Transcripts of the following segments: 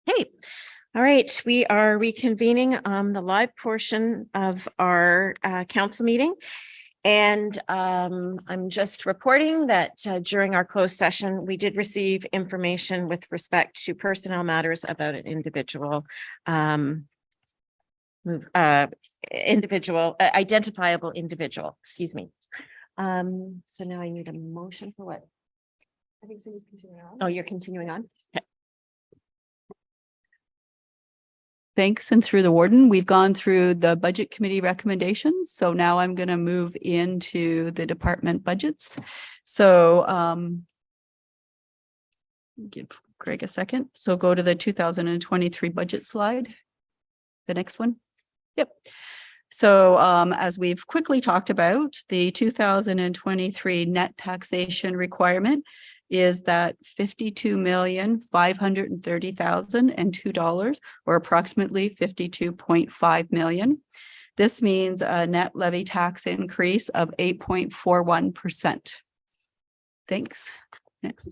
Hey, all right, we are reconvening the live portion of our council meeting. And I'm just reporting that during our closed session, we did receive information with respect to personnel matters about an individual identifiable individual, excuse me. So now I need a motion for what? I think somebody's continuing on. Oh, you're continuing on? Okay. Thanks. And through the warden, we've gone through the budget committee recommendations. So now I'm going to move into the department budgets. So give Greg a second. So go to the 2023 budget slide. The next one. Yep. So as we've quickly talked about, the 2023 net taxation requirement is that $52,530,002, or approximately 52.5 million. This means a net levy tax increase of 8.41%. Thanks. Next.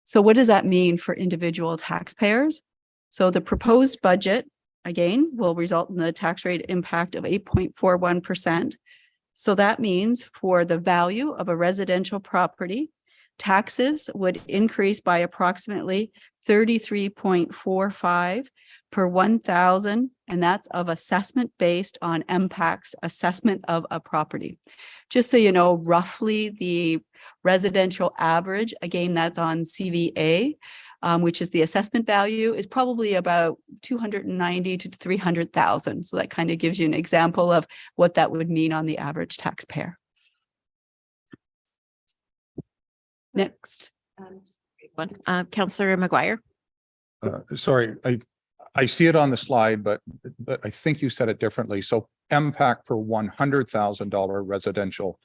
So what does that mean for individual taxpayers? So the proposed budget, again, will result in a tax rate impact of 8.41%. So that means for the value of a residential property, taxes would increase by approximately 33.45 per 1,000, and that's of assessment based on MPAC's assessment of a property. Just so you know, roughly the residential average, again, that's on CVA, which is the assessment value, is probably about 290 to 300,000. So that kind of gives you an example of what that would mean on the average taxpayer. Next. Councillor McGuire. Sorry, I see it on the slide, but I think you said it differently. So MPAC per $100,000 residential,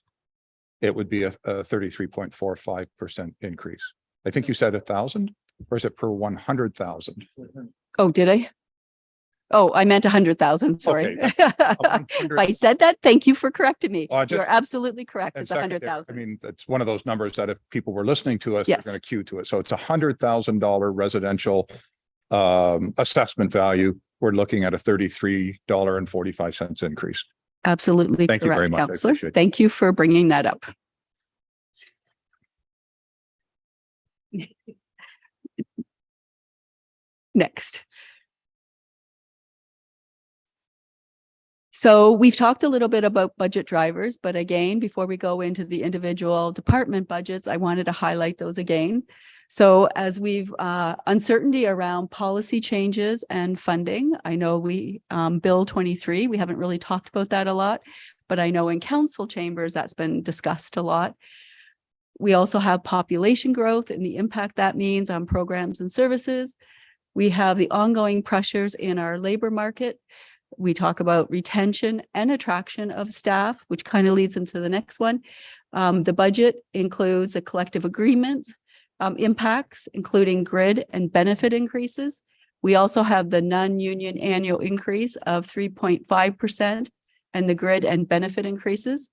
it would be a 33.45% increase. I think you said 1,000. Or is it per 100,000? Oh, did I? Oh, I meant 100,000. Sorry. Okay. If I said that, thank you for correcting me. Oh, you're absolutely correct. It's 100,000. I mean, it's one of those numbers that if people were listening to us, yes, they're going to cue to it. So it's $100,000 residential assessment value. We're looking at a $33.45 increase. Absolutely. Thank correct, you very much. Councillor. Thank you for bringing that up. Next. So we've talked a little bit about budget drivers, but again, before we go into the individual department budgets, I wanted to highlight those again. So as we've uncertainty around policy changes and funding, I know we Bill 23, we haven't really talked about that a lot, but I know in council chambers that's been discussed a lot. We also have population growth and the impact that means on programs and services. We have the ongoing pressures in our labor market. We talk about retention and attraction of staff, which kind of leads into the next one. The budget includes a collective agreement impacts, including grid and benefit increases. We also have the non-union annual increase of 3.5% and the grid and benefit increases.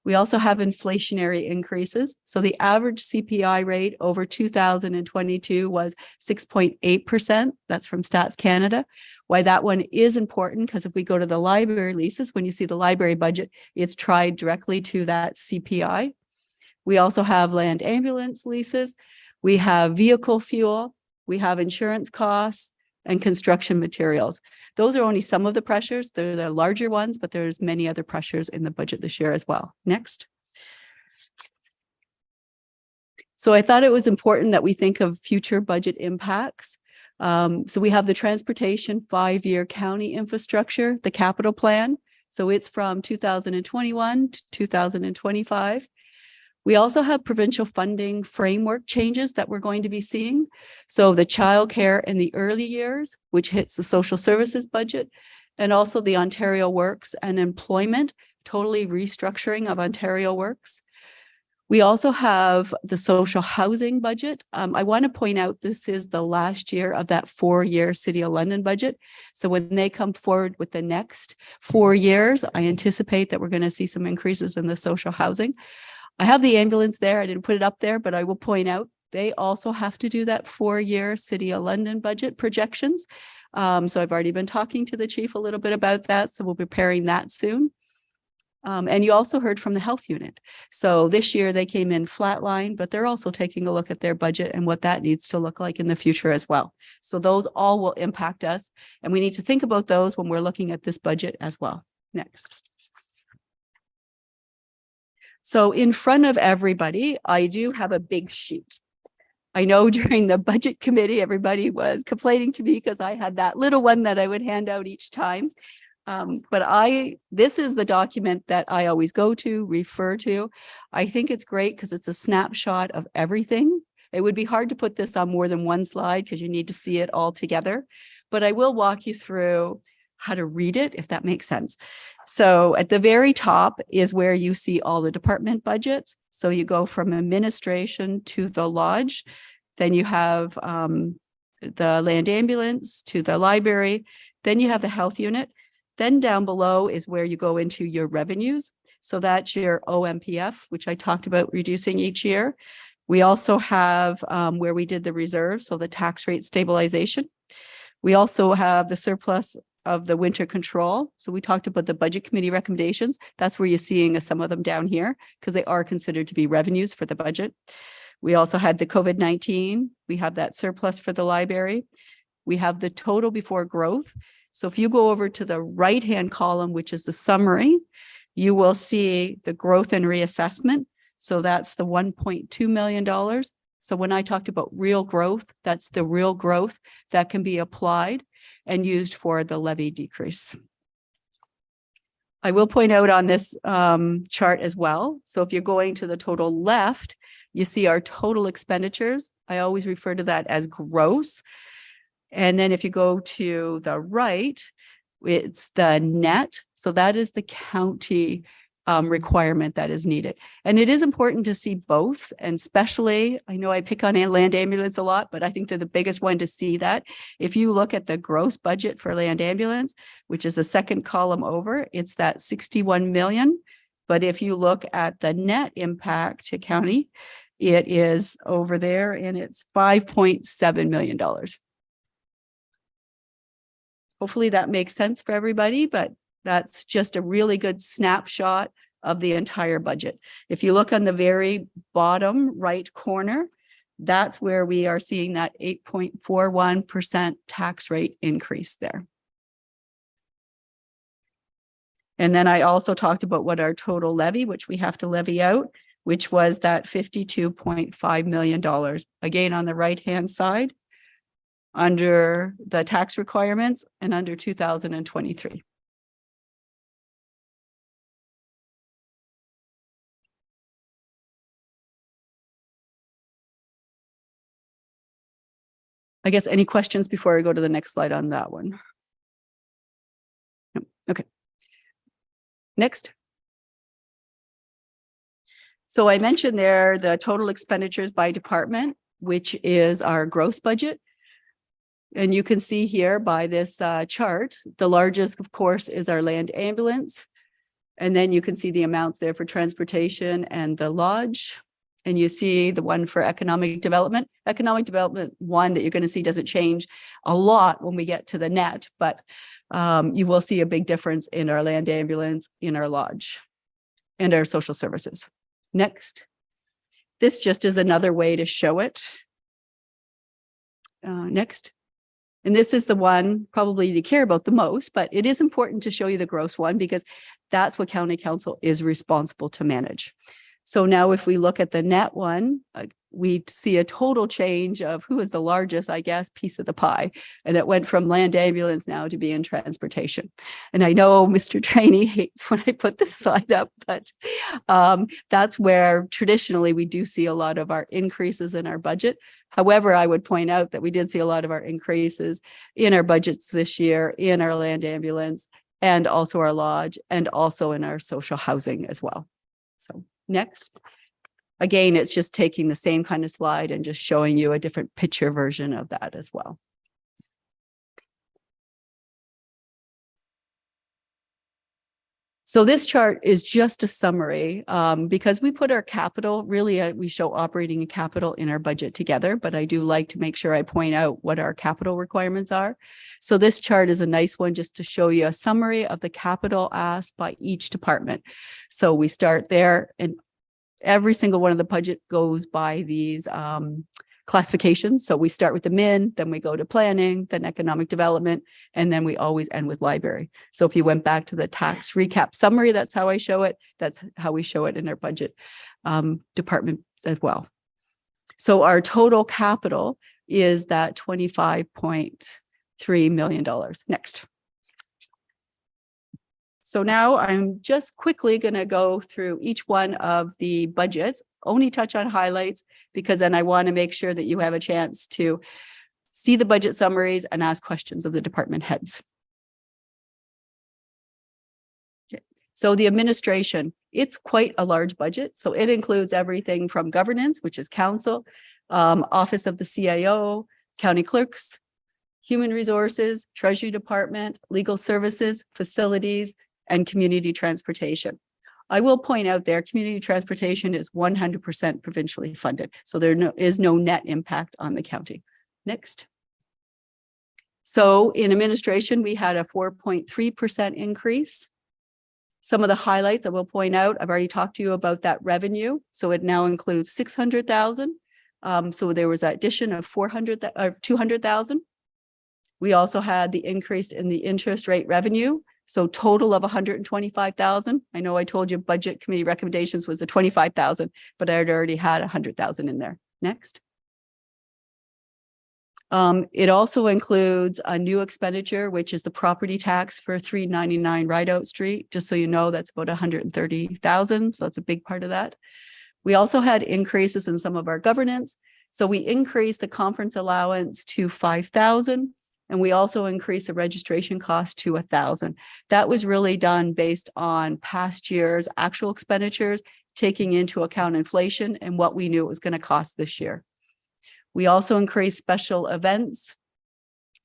We also have inflationary increases. So the average CPI rate over 2022 was 6.8%. That's from Stats Canada. Why that one is important, because if we go to the library leases, when you see the library budget, it's tied directly to that CPI. We also have land ambulance leases. We have vehicle fuel. We have insurance costs and construction materials. Those are only some of the pressures. They're the larger ones, but there's many other pressures in the budget this year as well. Next. So I thought it was important that we think of future budget impacts. So we have the transportation 5-year county infrastructure, the capital plan. So it's from 2021 to 2025. We also have provincial funding framework changes that we're going to be seeing. So the childcare in the early years, which hits the social services budget, and also the Ontario Works and employment, totally restructuring of Ontario Works. We also have the social housing budget. I want to point out this is the last year of that 4-year City of London budget. So when they come forward with the next 4 years, I anticipate that we're going to see some increases in the social housing. I have the ambulance there. I didn't put it up there, but I will point out they also have to do that 4-year City of London budget projections. So I've already been talking to the chief a little bit about that. So we'll be preparing that soon. And you also heard from the health unit. So this year they came in flatline, but they're also taking a look at their budget and what that needs to look like in the future as well. So those all will impact us. And we need to think about those when we're looking at this budget as well. Next. So in front of everybody, I do have a big sheet. I know during the budget committee, everybody was complaining to me because I had that little one that I would hand out each time. But this is the document that I always go to, refer to. I think it's great because it's a snapshot of everything. It would be hard to put this on more than one slide because you need to see it all together. But I will walk you through how to read it, if that makes sense. So at the very top is where you see all the department budgets. So you go from administration to the lodge, then you have the land ambulance to the library, then you have the health unit. Then down below is where you go into your revenues. So that's your OMPF, which I talked about reducing each year. We also have where we did the reserve, so the tax rate stabilization. We also have the surplus of the winter control. So we talked about the budget committee recommendations. That's where you're seeing some of them down here because they are considered to be revenues for the budget. We also had the COVID-19. We have that surplus for the library. We have the total before growth. So if you go over to the right-hand column, which is the summary, you will see the growth and reassessment. So that's the $1.2 million. So when I talked about real growth, that's the real growth that can be applied and used for the levy decrease. I will point out on this chart as well. So if you're going to the total left, you see our total expenditures. I always refer to that as gross. And then if you go to the right, it's the net. So that is the county requirement that is needed. And it is important to see both. And especially, I know I pick on land ambulance a lot, but I think they're the biggest one to see that. If you look at the gross budget for land ambulance, which is the second column over, it's that 61 million. But if you look at the net impact to county, it is over there and it's $5.7 million. Hopefully that makes sense for everybody, but that's just a really good snapshot of the entire budget. If you look on the very bottom right corner, that's where we are seeing that 8.41% tax rate increase there. And then I also talked about what our total levy, which we have to levy out, which was that $52.5 million. Again, on the right-hand side, under the tax requirements and under 2023. I guess any questions before I go to the next slide on that one? No. Okay. Next. So I mentioned there the total expenditures by department, which is our gross budget. And you can see here by this chart, the largest, of course, is our land ambulance. And then you can see the amounts there for transportation and the lodge. And you see the one for economic development. Economic development, one that you're going to see doesn't change a lot when we get to the net, but you will see a big difference in our land ambulance, in our lodge, and our social services. Next. This just is another way to show it. Next. And this is the one probably you care about the most, but it is important to show you the gross one because that's what county council is responsible to manage. So now if we look at the net one, we see a total change of who is the largest, I guess, piece of the pie. And it went from land ambulance now to being transportation. And I know Mr. Trainee hates when I put this slide up, but that's where traditionally we do see a lot of our increases in our budget. However, I would point out that we did see a lot of our increases in our budgets this year, in our land ambulance, and also our lodge, and also in our social housing as well. So next. Again, it's just taking the same kind of slide and just showing you a different picture version of that as well. So this chart is just a summary because we put our capital, really, we show operating and capital in our budget together, but I do like to make sure I point out what our capital requirements are. So this chart is a nice one just to show you a summary of the capital asked by each department. So we start there, and every single one of the budget goes by these classifications. So we start with the min, then we go to planning, then economic development, and then we always end with library. So if you went back to the tax recap summary, that's how I show it. That's how we show it in our budget department as well. So our total capital is that $25.3 million. Next. So now I'm just quickly going to go through each one of the budgets, only touch on highlights, because then I want to make sure that you have a chance to see the budget summaries and ask questions of the department heads. Okay. So the administration, it's quite a large budget. So it includes everything from governance, which is council, office of the CIO, county clerks, human resources, treasury department, legal services, facilities, and community transportation. I will point out there, community transportation is 100% provincially funded. So there is no net impact on the county. Next. So in administration, we had a 4.3% increase. Some of the highlights I will point out, I've already talked to you about that revenue. So it now includes 600,000. So there was that addition of 200,000. We also had the increase in the interest rate revenue. So total of 125,000. I know I told you budget committee recommendations was the 25,000, but I had already had 100,000 in there. Next. It also includes a new expenditure, which is the property tax for 399 Rideout Street. Just so you know, that's about 130,000. So that's a big part of that. We also had increases in some of our governance. So we increased the conference allowance to 5,000. And we also increased the registration cost to 1,000. That was really done based on past year's actual expenditures, taking into account inflation and what we knew it was going to cost this year. We also increased special events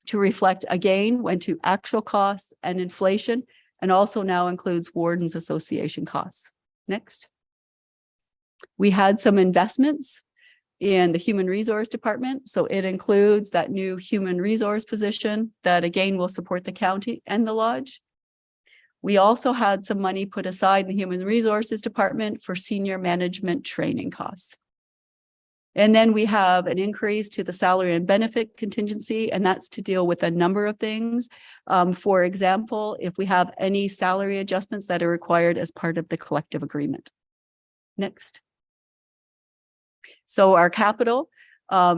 to reflect, again, went to actual costs and inflation, and also now includes Wardens Association costs. Next. We had some investments in the human resource department. So it includes that new human resource position that again will support the county and the lodge. We also had some money put aside in the human resources department for senior management training costs. And then we have an increase to the salary and benefit contingency, and that's to deal with a number of things. For example, if we have any salary adjustments that are required as part of the collective agreement. Next. So our capital,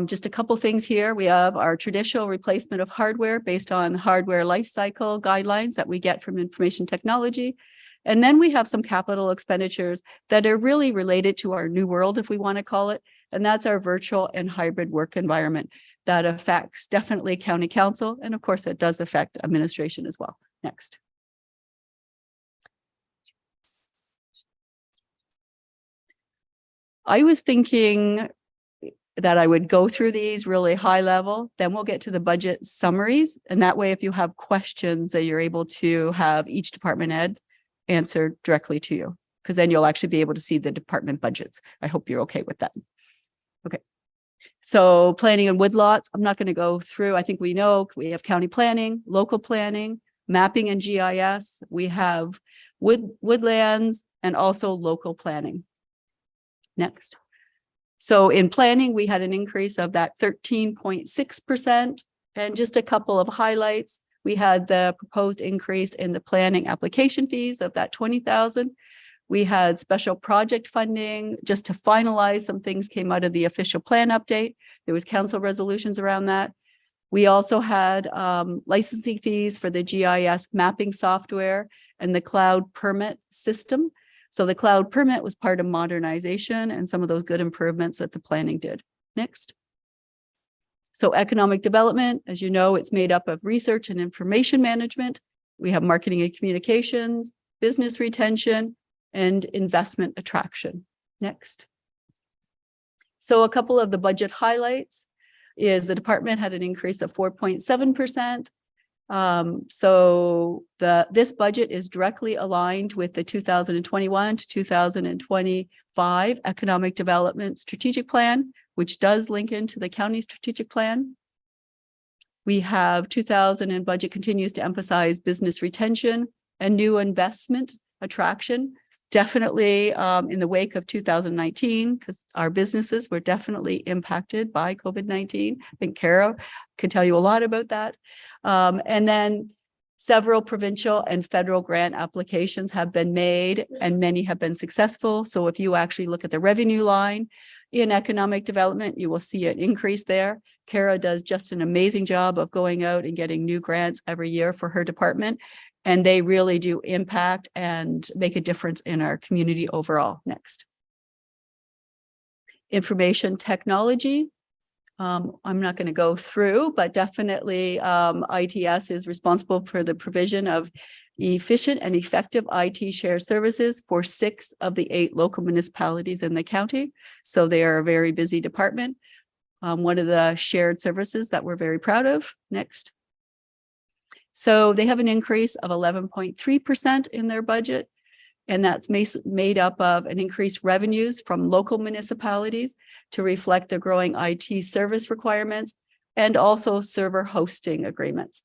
just a couple things here. We have our traditional replacement of hardware based on hardware life cycle guidelines that we get from information technology. And then we have some capital expenditures that are really related to our new world, if we want to call it. And that's our virtual and hybrid work environment that affects definitely county council. And of course, it does affect administration as well. Next. I was thinking that I would go through these really high level, then we'll get to the budget summaries. And that way, if you have questions, that you're able to have each department head answer directly to you, because then you'll actually be able to see the department budgets. I hope you're okay with that. Okay. So planning and woodlots, I'm not going to go through. I think we know we have county planning, local planning, mapping and GIS. We have woodlands and also local planning. Next. So in planning, we had an increase of that 13.6%. And just a couple of highlights. We had the proposed increase in the planning application fees of that 20,000. We had special project funding just to finalize some things came out of the official plan update. There was council resolutions around that. We also had licensing fees for the GIS mapping software and the cloud permit system. So the cloud permit was part of modernization and some of those good improvements that the planning did. Next. So economic development, as you know, it's made up of research and information management. We have marketing and communications, business retention, and investment attraction. Next. So a couple of the budget highlights is the department had an increase of 4.7%. So this budget is directly aligned with the 2021 to 2025 Economic Development Strategic Plan, which does link into the county strategic plan. We have 2000 and budget continues to emphasize business retention and new investment attraction. Definitely in the wake of 2019, because our businesses were definitely impacted by COVID-19. I think Kara can tell you a lot about that. And then several provincial and federal grant applications have been made and many have been successful. So if you actually look at the revenue line in economic development, you will see an increase there. Kara does just an amazing job of going out and getting new grants every year for her department. And they really do impact and make a difference in our community overall. Next. Information technology. I'm not going to go through, but definitely ITS is responsible for the provision of efficient and effective IT shared services for 6 of the 8 local municipalities in the county. So they are a very busy department. One of the shared services that we're very proud of. Next. So they have an increase of 11.3% in their budget, and that's made up of an increased revenues from local municipalities to reflect the growing IT service requirements and also server hosting agreements.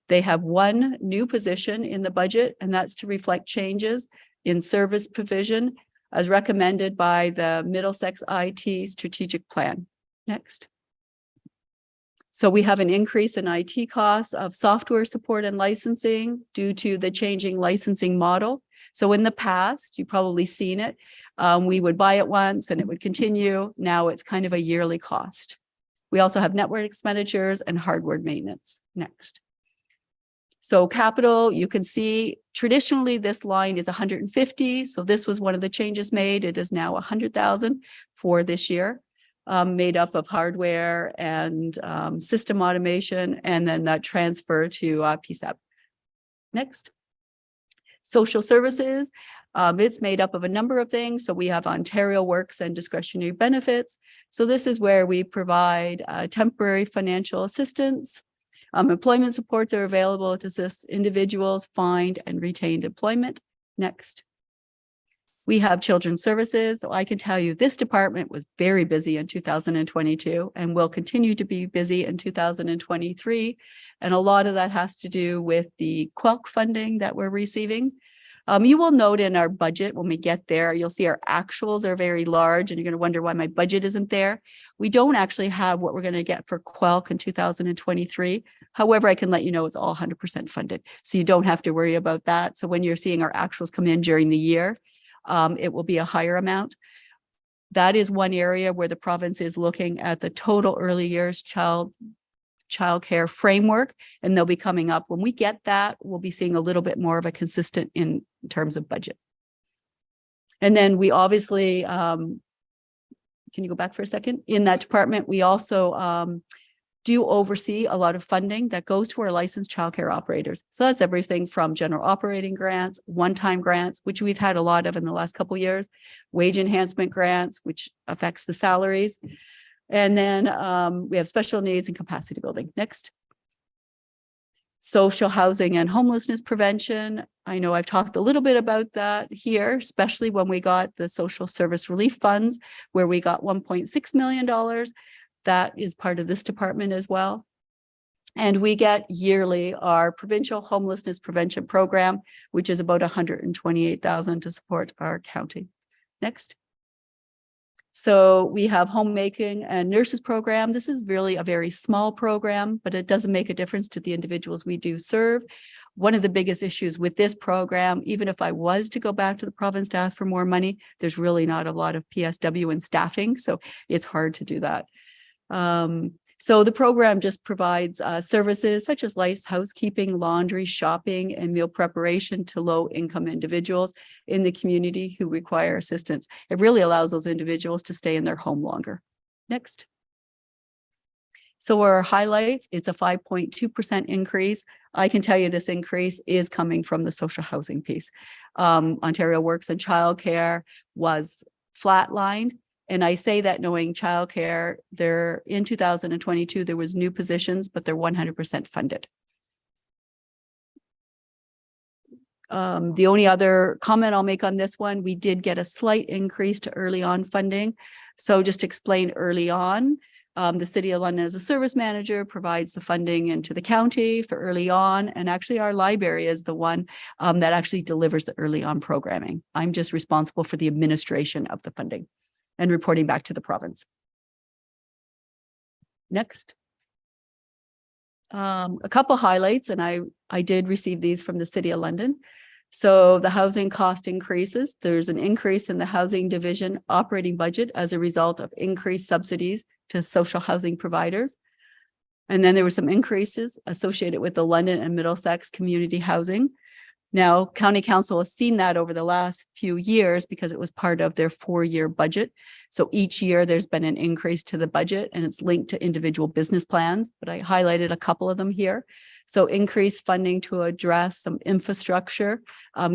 They have 1 new position in the budget, and that's to reflect changes in service provision as recommended by the Middlesex IT strategic plan. Next. So we have an increase in IT costs of software support and licensing due to the changing licensing model. So in the past, you've probably seen it. We would buy it once and it would continue. Now it's kind of a yearly cost. We also have network expenditures and hardware maintenance. Next. So capital, you can see traditionally this line is 150. So this was one of the changes made. It is now 100,000 for this year. Made up of hardware and system automation, and then that transfer to PSAP. Next. Social services, it's made up of a number of things. So we have Ontario Works and discretionary benefits. So this is where we provide temporary financial assistance. Employment supports are available to assist individuals find and retain employment. Next. We have children's services. So I can tell you this department was very busy in 2022 and will continue to be busy in 2023. And a lot of that has to do with the QUELC funding that we're receiving. You will note in our budget when we get there, you'll see our actuals are very large and you're going to wonder why my budget isn't there. We don't actually have what we're going to get for QUELC in 2023. However, I can let you know it's all 100% funded. So you don't have to worry about that. So when you're seeing our actuals come in during the year, it will be a higher amount. That is one area where the province is looking at the total early years child care framework, and they'll be coming up. When we get that, we'll be seeing a little bit more of a consistent in terms of budget. And then we obviously, can you go back for a second? In that department, we also do oversee a lot of funding that goes to our licensed childcare operators. So that's everything from general operating grants, one-time grants, which we've had a lot of in the last couple of years, wage enhancement grants, which affects the salaries. And then we have special needs and capacity building. Next. Social housing and homelessness prevention. I know I've talked a little bit about that here, especially when we got the social service relief funds, where we got $1.6 million. That is part of this department as well. And we get yearly our provincial homelessness prevention program, which is about $128,000 to support our county. Next. So we have homemaking and nurses program. This is really a very small program, but it doesn't make a difference to the individuals we do serve. One of the biggest issues with this program, even if I was to go back to the province to ask for more money, there's really not a lot of PSW and staffing, so it's hard to do that. So the program just provides services such as light housekeeping, laundry, shopping, and meal preparation to low-income individuals in the community who require assistance. It really allows those individuals to stay in their home longer. Next. So our highlights, it's a 5.2% increase. I can tell you this increase is coming from the social housing piece. Ontario Works and Childcare was flatlined. And I say that knowing childcare, there in 2022, there was new positions, but they're 100% funded. The only other comment I'll make on this one, we did get a slight increase to early on funding. So just to explain early on, the City of London as a service manager provides the funding into the county for early on. And actually our library is the one that actually delivers the early on programming. I'm just responsible for the administration of the funding and reporting back to the province. Next. A couple highlights, and I did receive these from the City of London. So the housing cost increases. There's an increase in the housing division operating budget as a result of increased subsidies to social housing providers. And then there were some increases associated with the London and Middlesex community housing. Now, County Council has seen that over the last few years because it was part of their 4-year budget. So each year there's been an increase to the budget and it's linked to individual business plans, but I highlighted a couple of them here. So increased funding to address some infrastructure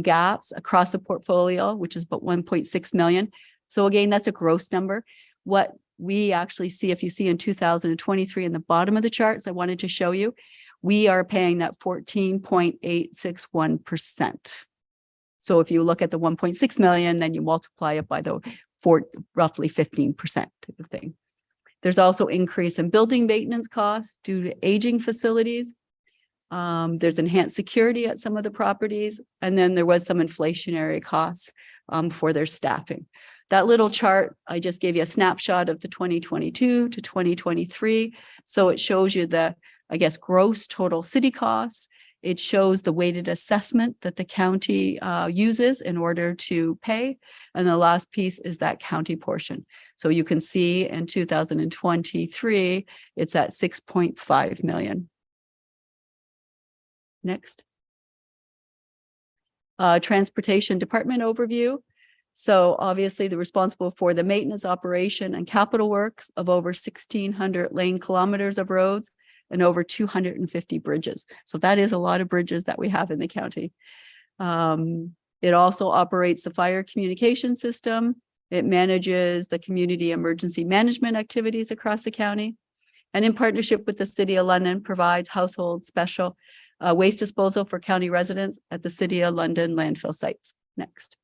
gaps across the portfolio, which is about 1.6 million. So again, that's a gross number. What we actually see, if you see in 2023 in the bottom of the charts, I wanted to show you, we are paying that 14.861%. So if you look at the 1.6 million, then you multiply it by the roughly 15% type of thing. There's also increase in building maintenance costs due to aging facilities. There's enhanced security at some of the properties. And then there was some inflationary costs for their staffing. That little chart, I just gave you a snapshot of the 2022 to 2023. So it shows you the, I guess, gross total city costs. It shows the weighted assessment that the county uses in order to pay. And the last piece is that county portion. So you can see in 2023, it's at 6.5 million. Next. Transportation Department overview. So obviously they're responsible for the maintenance, operation, and capital works of over 1,600 lane kilometers of roads and over 250 bridges. So that is a lot of bridges that we have in the county. It also operates the fire communication system. It manages the community emergency management activities across the county. And in partnership with the City of London, provides household special waste disposal for county residents at the City of London landfill sites. Next.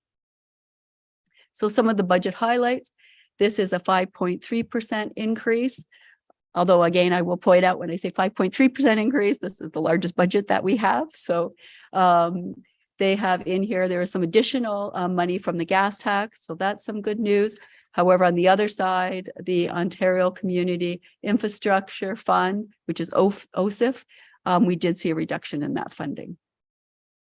So some of the budget highlights. This is a 5.3% increase. Although again, I will point out when I say 5.3% increase, this is the largest budget that we have. So they have in here, there is some additional money from the gas tax. So that's some good news. However, on the other side, the Ontario Community Infrastructure Fund, which is OSIF, we did see a reduction in that funding.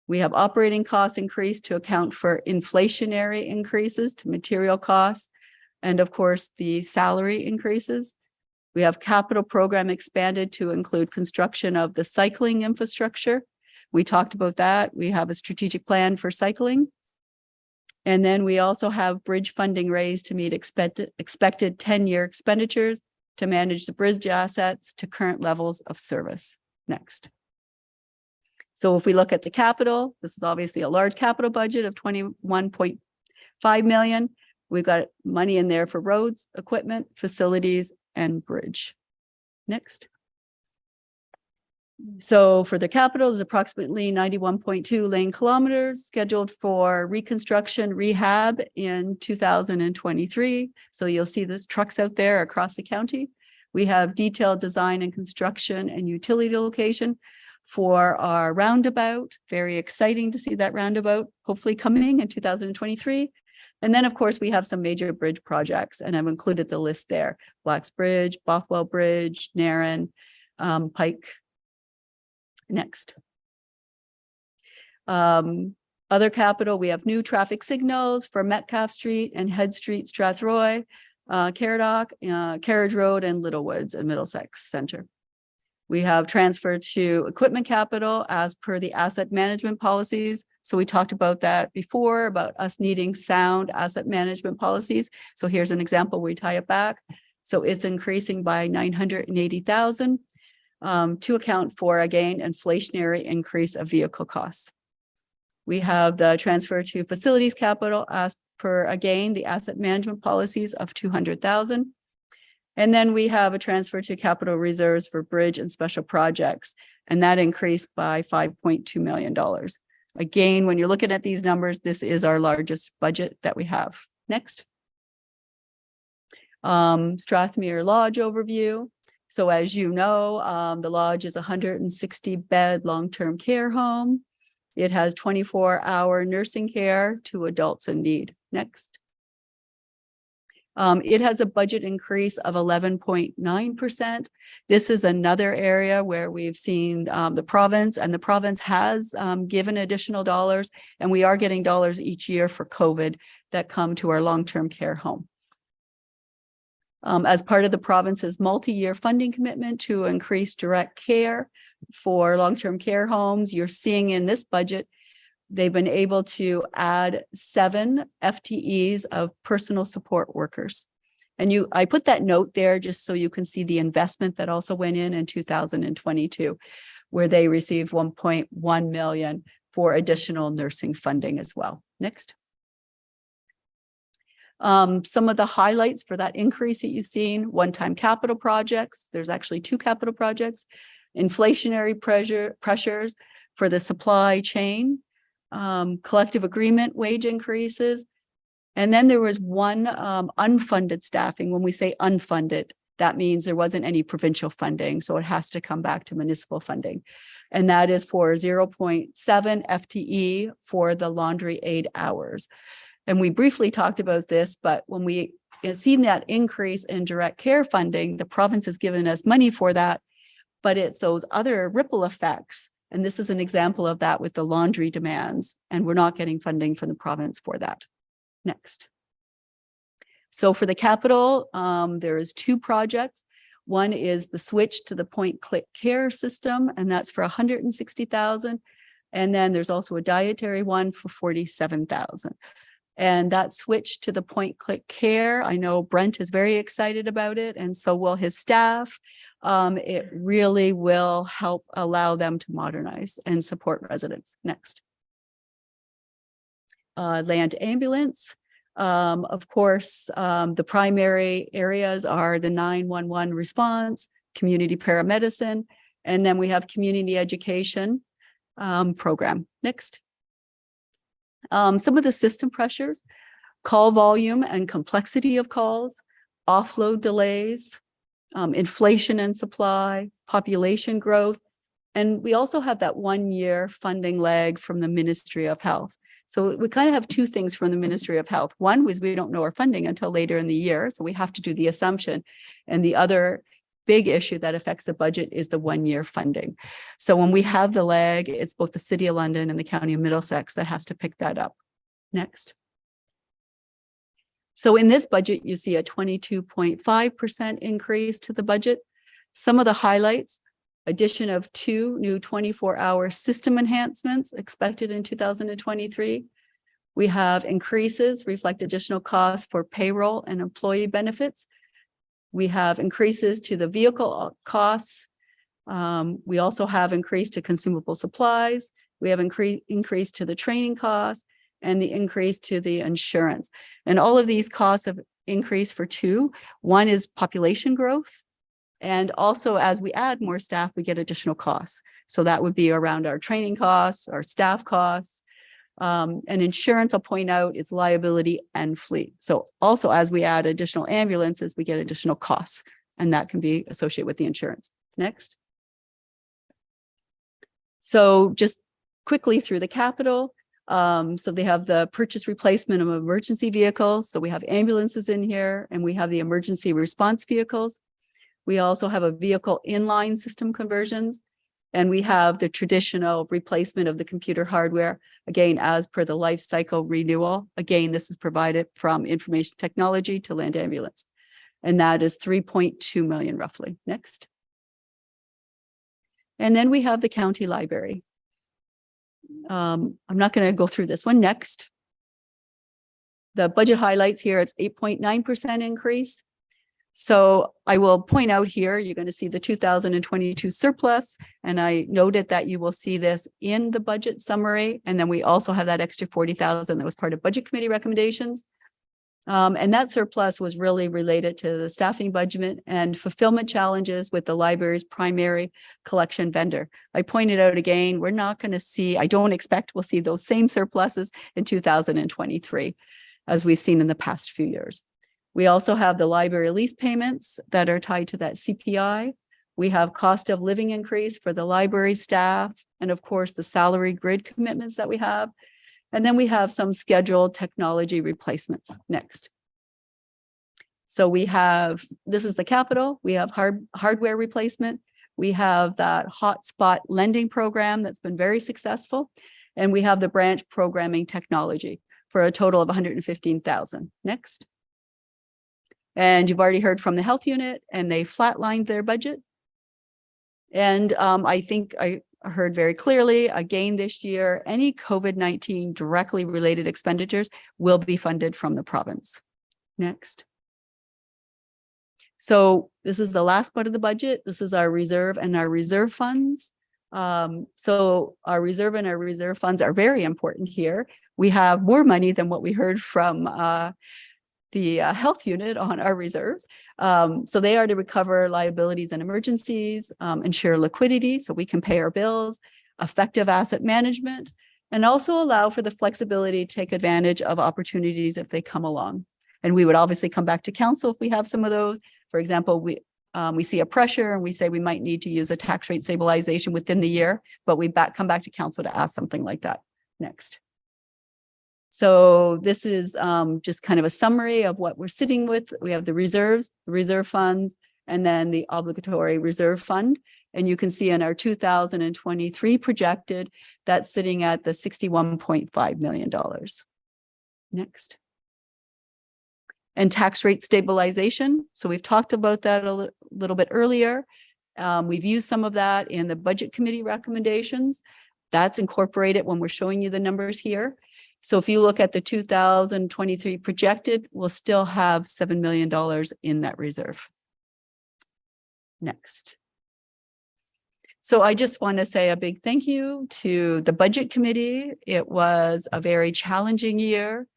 We have operating costs increased to account for inflationary increases to material costs, and of course, the salary increases. We have capital program expanded to include construction of the cycling infrastructure. We talked about that. We have a strategic plan for cycling. And then we also have bridge funding raised to meet expected 10-year expenditures to manage the bridge assets to current levels of service. Next. So if we look at the capital, this is obviously a large capital budget of 21.5 million. We've got money in there for roads, equipment, facilities, and bridge. Next. So for the capital is approximately 91.2 lane kilometers scheduled for reconstruction rehab in 2023. So you'll see those trucks out there across the county. We have detailed design and construction and utility location for our roundabout. Very exciting to see that roundabout hopefully coming in 2023. And then, of course, we have some major bridge projects, and I've included the list there. Blacks Bridge, Bothwell Bridge, Narran, Pike. Next. Other capital, we have new traffic signals for Metcalfe Street and Head Street, Strathroy, Caradoc, Carriage Road, and Littlewoods and Middlesex Center. We have transfer to equipment capital as per the asset management policies. So we talked about that before, about us needing sound asset management policies. So here's an example where we tie it back. So it's increasing by 980,000 to account for, again, inflationary increase of vehicle costs. We have the transfer to facilities capital as per, again, the asset management policies of 200,000. And then we have a transfer to capital reserves for bridge and special projects, and that increased by $5.2 million. Again, when you're looking at these numbers, this is our largest budget that we have. Next. Strathmere Lodge overview. So as you know, the lodge is a 160-bed long-term care home. It has 24-hour nursing care to adults in need. Next. It has a budget increase of 11.9%. This is another area where we've seen the province has given additional dollars, and we are getting dollars each year for COVID that come to our long-term care home. As part of the province's multi-year funding commitment to increase direct care for long-term care homes, you're seeing in this budget, they've been able to add 7 FTEs of personal support workers. And I put that note there just so you can see the investment that also went in 2022, where they received 1.1 million for additional nursing funding as well. Next. Some of the highlights for that increase that you've seen: one-time capital projects. There's actually 2 capital projects. Inflationary pressures for the supply chain, collective agreement wage increases. And then there was one unfunded staffing. When we say unfunded, that means there wasn't any provincial funding. So it has to come back to municipal funding. And that is for 0.7 FTE for the laundry aid hours. And we briefly talked about this, but when we have seen that increase in direct care funding, the province has given us money for that, but it's those other ripple effects. And this is an example of that with the laundry demands, and we're not getting funding from the province for that. Next. So for the capital, there is 2 projects. One is the switch to the point-click care system, and that's for 160,000. And then there's also a dietary one for 47,000. And that switch to the point-click care, I know Brent is very excited about it, and so will his staff. It really will help allow them to modernize and support residents. Next. Land ambulance. Of course, the primary areas are the 911 response, community paramedicine, and then we have community education program. Next. Some of the system pressures: call volume and complexity of calls, offload delays, inflation and supply, population growth. And we also have that 1-year funding lag from the Ministry of Health. So we kind of have 2 things from the Ministry of Health. One was we don't know our funding until later in the year, so we have to do the assumption. And the other big issue that affects the budget is the 1-year funding. So when we have the lag, it's both the City of London and the County of Middlesex that has to pick that up. Next. So in this budget, you see a 22.5% increase to the budget. Some of the highlights: addition of 2 new 24-hour system enhancements expected in 2023. We have increases reflect additional costs for payroll and employee benefits. We have increases to the vehicle costs. We also have increase to consumable supplies. We have increase to the training costs and the increase to the insurance. And all of these costs have increased for 2. One is population growth. And also, as we add more staff, we get additional costs. So that would be around our training costs, our staff costs, and insurance. I'll point out it's liability and fleet. So also, as we add additional ambulances, we get additional costs, and that can be associated with the insurance. Next. So just quickly through the capital. So they have the purchase replacement of emergency vehicles. So we have ambulances in here, and we have the emergency response vehicles. We also have a vehicle inline system conversions, and we have the traditional replacement of the computer hardware, again, as per the life cycle renewal. Again, this is provided from information technology to land ambulance, and that is 3.2 million roughly. Next. And then we have the county library. I'm not going to go through this one. Next. The budget highlights here, it's 8.9% increase. So I will point out here, you're going to see the 2022 surplus, and I noted that you will see this in the budget summary. And then we also have that extra 40,000 that was part of budget committee recommendations. And that surplus was really related to the staffing budget and fulfillment challenges with the library's primary collection vendor. I pointed out again, we're not going to see, I don't expect we'll see those same surpluses in 2023, as we've seen in the past few years. We also have the library lease payments that are tied to that CPI. We have cost of living increase for the library staff, and of course, the salary grid commitments that we have. And then we have some scheduled technology replacements next. So we have, this is the capital, we have hardware replacement, we have that hotspot lending program that's been very successful, and we have the branch programming technology for a total of 115,000. Next. And you've already heard from the health unit, and they flatlined their budget. And I think I heard very clearly, again this year, any COVID-19 directly related expenditures will be funded from the province. Next. So this is the last part of the budget. This is our reserve and our reserve funds. So our reserve and our reserve funds are very important here. We have more money than what we heard from the health unit on our reserves. So they are to recover liabilities and emergencies, ensure liquidity so we can pay our bills, effective asset management, and also allow for the flexibility to take advantage of opportunities if they come along. And we would obviously come back to council if we have some of those. For example, we see a pressure and we say we might need to use a tax rate stabilization within the year, but we come back to council to ask something like that. Next. So this is just kind of a summary of what we're sitting with. We have the reserves, the reserve funds, and then the obligatory reserve fund. And you can see in our 2023 projected, that's sitting at the $61.5 million. Next. And tax rate stabilization. So we've talked about that a little bit earlier. We've used some of that in the budget committee recommendations. That's incorporated when we're showing you the numbers here. So if you look at the 2023 projected, we'll still have $7 million in that reserve. Next. So I just want to say a big thank you to the budget committee. It was a very challenging year.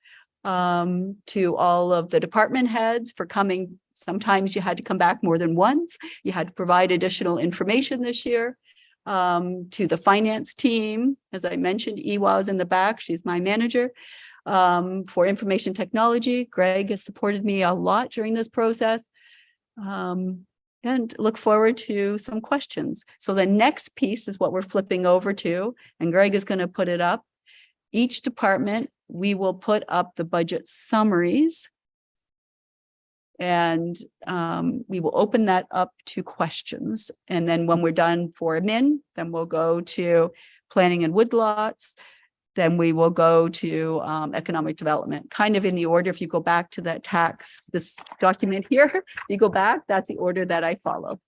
To all of the department heads for coming. Sometimes you had to come back more than once. You had to provide additional information this year. To the finance team, as I mentioned, Ewa is in the back. She's my manager for information technology. Greg has supported me a lot during this process. And look forward to some questions. So the next piece is what we're flipping over to, and Greg is going to put it up. Each department, we will put up the budget summaries, and we will open that up to questions. And then when we're done for admin, then we'll go to planning and woodlots. Then we will go to economic development, kind of in the order. If you go back to that tax, this document here, you go back, that's the order that I follow.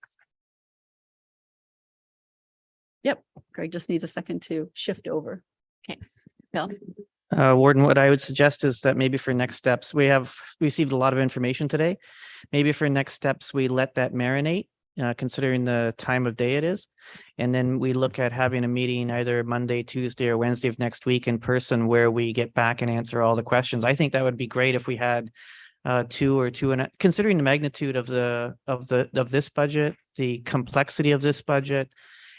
Yep, Greg just needs a second to shift over. Okay, Bill. Warden, what I would suggest is that maybe for next steps, we have received a lot of information today. Maybe for next steps, we let that marinate, considering the time of day it is. And then we look at having a meeting either Monday, Tuesday, or Wednesday of next week in person where we get back and answer all the questions. I think that would be great if we had considering the magnitude of this budget, the complexity of this budget,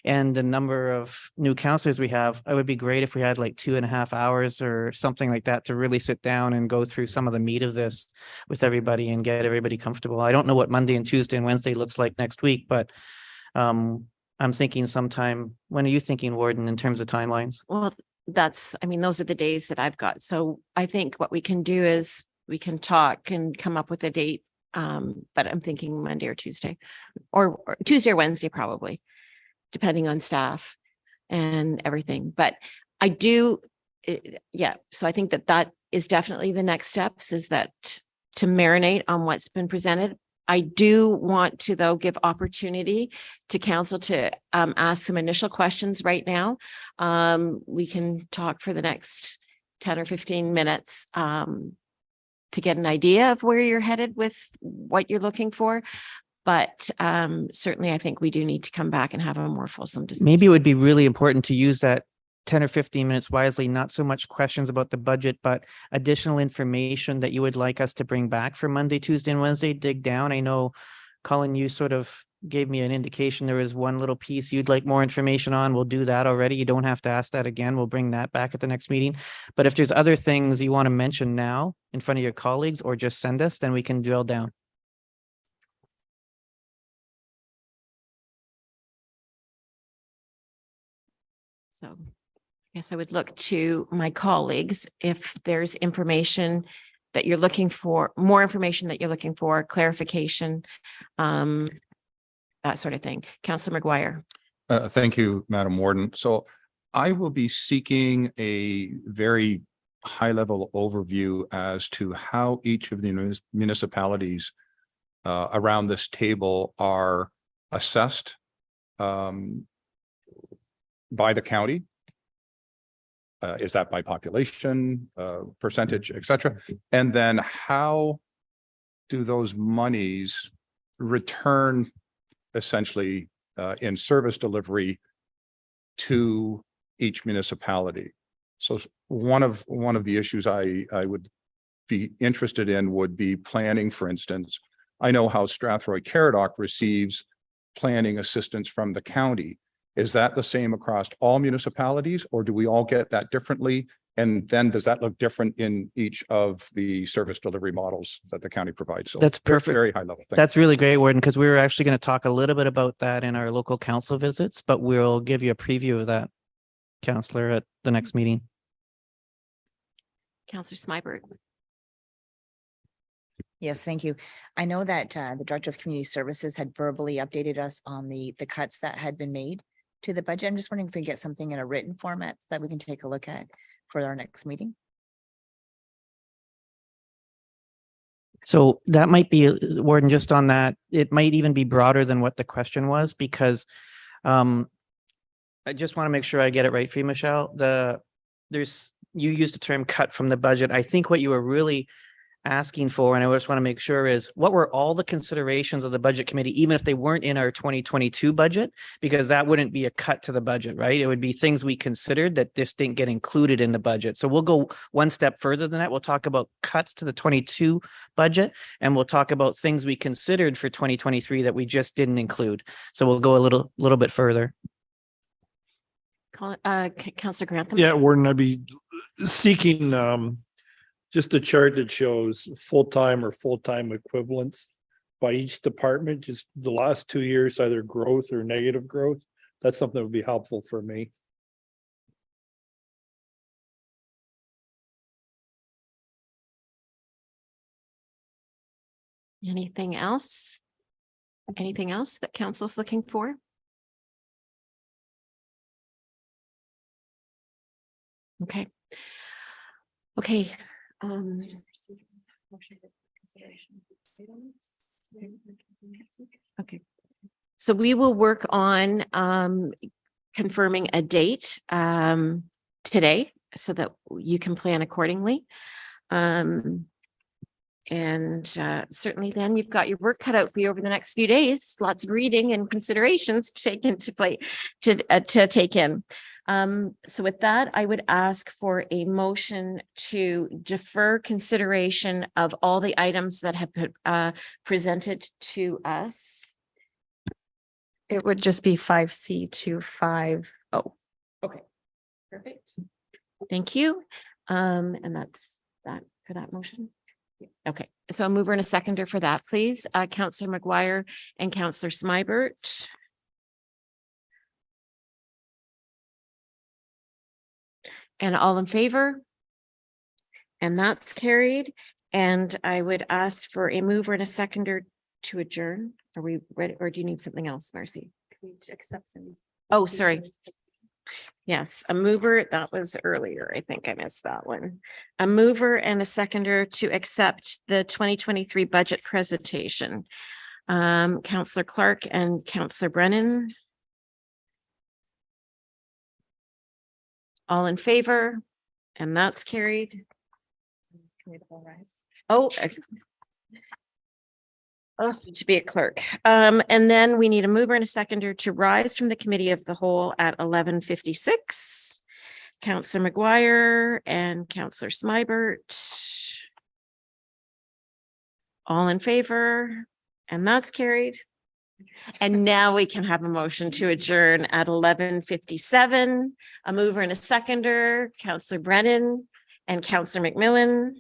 and the number of new counselors we have. It would be great if we had like 2.5 hours or something like that to really sit down and go through some of the meat of this with everybody and get everybody comfortable. I don't know what Monday and Tuesday and Wednesday looks like next week, but I'm thinking sometime. When are you thinking, Warden, in terms of timelines? Well, those are the days that I've got. So I think what we can do is we can talk and come up with a date. But I'm thinking Monday or Tuesday, or Tuesday or Wednesday, probably, depending on staff and everything. But I do, so I think that is definitely the next steps, is that to marinate on what's been presented. I do want to, though, give opportunity to council to ask some initial questions right now. We can talk for the next 10 or 15 minutes to get an idea of where you're headed with what you're looking for. But certainly, I think we do need to come back and have a more fulsome discussion. Maybe it would be really important to use that 10 or 15 minutes wisely, not so much questions about the budget, but additional information that you would like us to bring back for Monday, Tuesday, and Wednesday, dig down. I know, Colin, you sort of gave me an indication there was one little piece you'd like more information on. We'll do that already. You don't have to ask that again. We'll bring that back at the next meeting. But if there's other things you want to mention now in front of your colleagues or just send us, then we can drill down. So I guess I would look to my colleagues if there's information that you're looking for, more information that you're looking for, clarification, that sort of thing. Councillor McGuire. Thank you, Madam Warden. So I will be seeking a very high-level overview as to how each of the municipalities around this table are assessed by the county. Is that by population, percentage, et cetera? And then how do those monies return essentially in service delivery to each municipality? So one of the issues I would be interested in would be planning, for instance. I know how Strathroy Caradoc receives planning assistance from the county. Is that the same across all municipalities, or do we all get that differently? And then does that look different in each of the service delivery models that the county provides? So That's perfect. Very high level. That's really great, Warden, because we were actually going to talk a little bit about that in our local council visits, but we'll give you a preview of that, Councillor, at the next meeting. Councillor Smybert. Yes, thank you. I know that the Director of Community Services had verbally updated us on the cuts that had been made to the budget. I'm just wondering if we can get something in a written format so that we can take a look at for our next meeting. So that might be, Warden, just on that, it might even be broader than what the question was, because I just want to make sure I get it right for you, Michelle. You used the term cut from the budget. I think what you were really asking for, and I just want to make sure, is what were all the considerations of the budget committee, even if they weren't in our 2022 budget, because that wouldn't be a cut to the budget, right? It would be things we considered that just didn't get included in the budget. So we'll go one step further than that. We'll talk about cuts to the 22 budget, and we'll talk about things we considered for 2023 that we just didn't include. So we'll go a little bit further. Councillor Grantham. Yeah, Warden, I'd be seeking just a chart that shows full-time or full-time equivalents by each department, just the last 2 years, either growth or negative growth. That's something that would be helpful for me. Anything else? Anything else that council's looking for? Okay. Okay. Okay. So we will work on confirming a date today so that you can plan accordingly. And certainly then you've got your work cut out for you over the next few days, lots of reading and considerations to take into play, to take in. So with that, I would ask for a motion to defer consideration of all the items that have been presented to us. It would just be 5C to 5O. Okay, perfect. Thank you. And that's that for that motion. Okay, so a mover and a seconder for that, please. Councillor McGuire and Councillor Smybert. And all in favor? And that's carried. And I would ask for a mover and a seconder to adjourn. Are we ready, or do you need something else, Marcy? Oh, sorry. Yes, a mover, that was earlier. I think I missed that one. A mover and a seconder to accept the 2023 budget presentation. Councillor Clark and Councillor Brennan. All in favor? And that's carried. Oh, to be a clerk. And then we need a mover and a seconder to rise from the committee of the whole at 11:56. Counselor McGuire and Counselor Smybert. All in favor, and that's carried. And now we can have a motion to adjourn at 11:57. A mover and a seconder, Counselor Brennan and Counselor McMillan.